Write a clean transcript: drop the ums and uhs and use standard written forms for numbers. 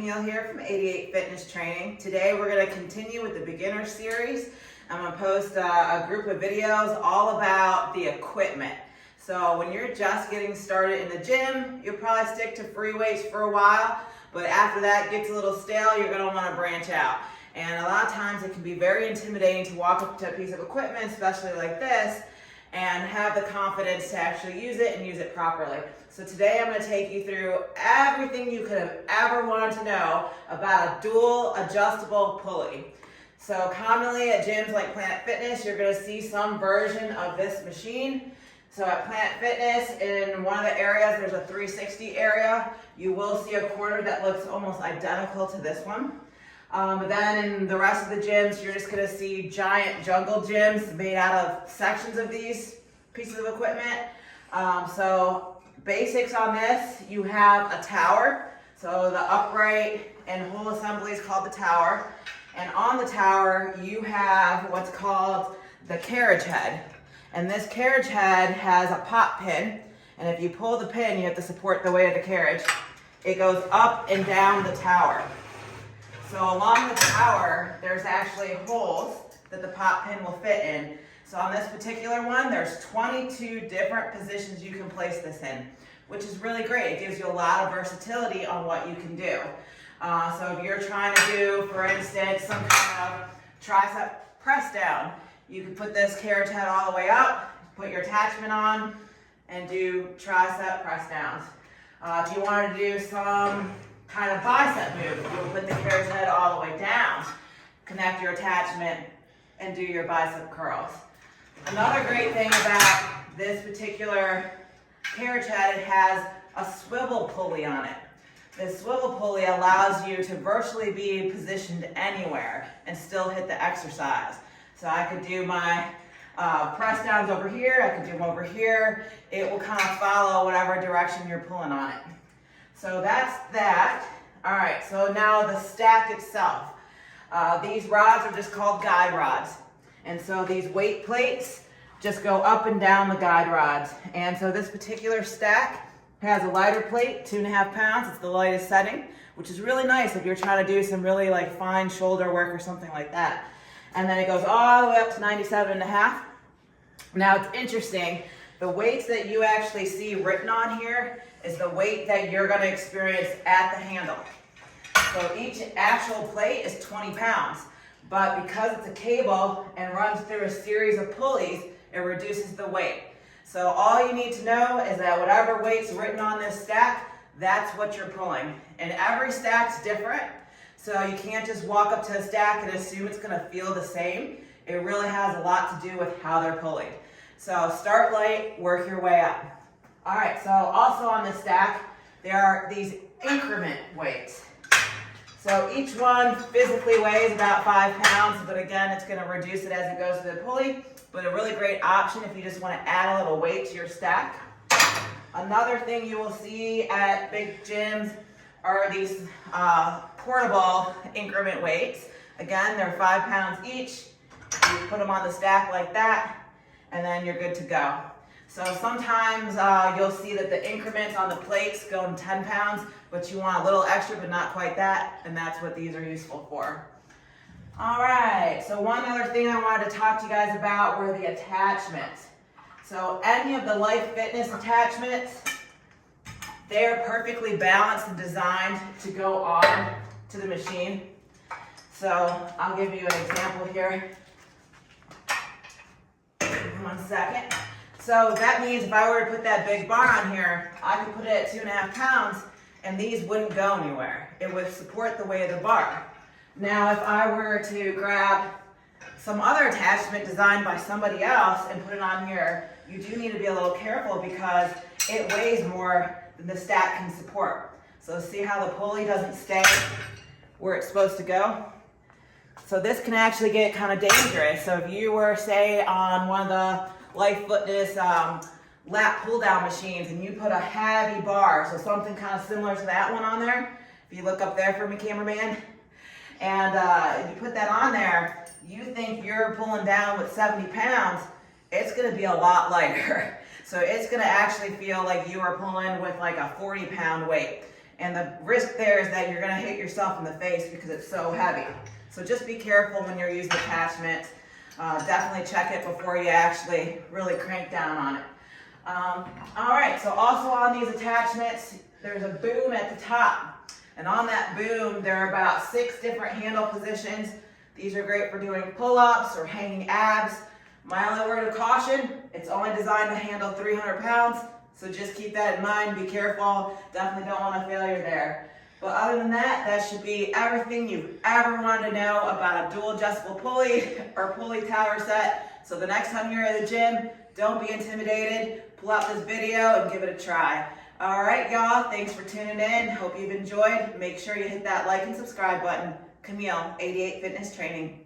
Camille here from 88 Fitness Training. Today we're going to continue with the beginner series. I'm going to post a group of videos all about the equipment. So when you're just getting started in the gym, you'll probably stick to free weights for a while, but after that gets a little stale, you're going to want to branch out. And a lot of times it can be very intimidating to walk up to a piece of equipment, especially like this, and have the confidence to actually use it and use it properly. So today I'm going to take you through everything you could have ever wanted to know about a dual adjustable pulley. So commonly at gyms like Planet Fitness, you're going to see some version of this machine. So at Planet Fitness, in one of the areas, there's a 360 area. You will see a corner that looks almost identical to this one. But then in the rest of the gyms, you're just going to see giant jungle gyms made out of sections of these pieces of equipment. So basics on this, you have a tower. So the upright and whole assembly is called the tower. And on the tower, you have what's called the carriage head. And this carriage head has a pop pin. And if you pull the pin, you have to support the weight of the carriage. It goes up and down the tower. So along the tower, there's actually holes that the pop pin will fit in. So on this particular one, there's 22 different positions you can place this in, which is really great. It gives you a lot of versatility on what you can do. So if you're trying to do, for instance, some kind of tricep press down, you can put this carriage head all the way up, put your attachment on, and do tricep press downs. If you wanted to do some kind of bicep move, you'll put the carriage head all the way down, connect your attachment, and do your bicep curls. Another great thing about this particular carriage head, it has a swivel pulley on it. This swivel pulley allows you to virtually be positioned anywhere and still hit the exercise. So I could do my press downs over here, I could do them over here. It will kind of follow whatever direction you're pulling on it. So that's that. All right, so now the stack itself. These rods are just called guide rods. And so these weight plates just go up and down the guide rods. And so this particular stack has a lighter plate, 2.5 pounds. It's the lightest setting, which is really nice if you're trying to do some really like fine shoulder work or something like that. And then it goes all the way up to 97.5. Now it's interesting, the weights that you actually see written on here is the weight that you're going to experience at the handle. So each actual plate is 20 pounds, but because it's a cable and runs through a series of pulleys, it reduces the weight. So all you need to know is that whatever weight's written on this stack, that's what you're pulling. And every stack's different, so you can't just walk up to a stack and assume it's going to feel the same. It really has a lot to do with how they're pulling. So start light, work your way up. All right, so also on this stack, there are these increment weights. So each one physically weighs about 5 pounds, but again, it's going to reduce it as it goes to the pulley. But a really great option if you just want to add a little weight to your stack. Another thing you will see at big gyms are these portable increment weights. Again, they're 5 pounds each. You put them on the stack like that, and then you're good to go. So sometimes you'll see that the increments on the plates go in 10 pounds, but you want a little extra, but not quite that, and that's what these are useful for. All right, so one other thing I wanted to talk to you guys about were the attachments. So any of the Life Fitness attachments, they are perfectly balanced and designed to go on to the machine. So I'll give you an example here. One second. So that means if I were to put that big bar on here, I could put it at 2.5 pounds and these wouldn't go anywhere. It would support the weight of the bar. Now if I were to grab some other attachment designed by somebody else and put it on here, you do need to be a little careful because it weighs more than the stack can support. So see how the pulley doesn't stay where it's supposed to go? So this can actually get kind of dangerous. So if you were, say, on one of the Life Fitness lat pull down machines and you put a heavy bar, so something kind of similar to that one on there, if you look up there for me, cameraman, and you put that on there, you think you're pulling down with 70 pounds, it's going to be a lot lighter. So it's going to actually feel like you are pulling with like a 40-pound weight. And the risk there is that you're gonna hit yourself in the face because it's so heavy. So just be careful when you're using attachments. Definitely check it before you actually really crank down on it. All right, so also on these attachments, there's a boom at the top. And on that boom, there are about 6 different handle positions. These are great for doing pull-ups or hanging abs. My only word of caution, it's only designed to handle 300 pounds, so just keep that in mind, be careful. Definitely don't want a failure there. But other than that, that should be everything you've ever wanted to know about a dual adjustable pulley or pulley tower set. So the next time you're at the gym, don't be intimidated. Pull out this video and give it a try. All right, y'all, thanks for tuning in. Hope you've enjoyed. Make sure you hit that like and subscribe button. Camille, 88 Fitness Training.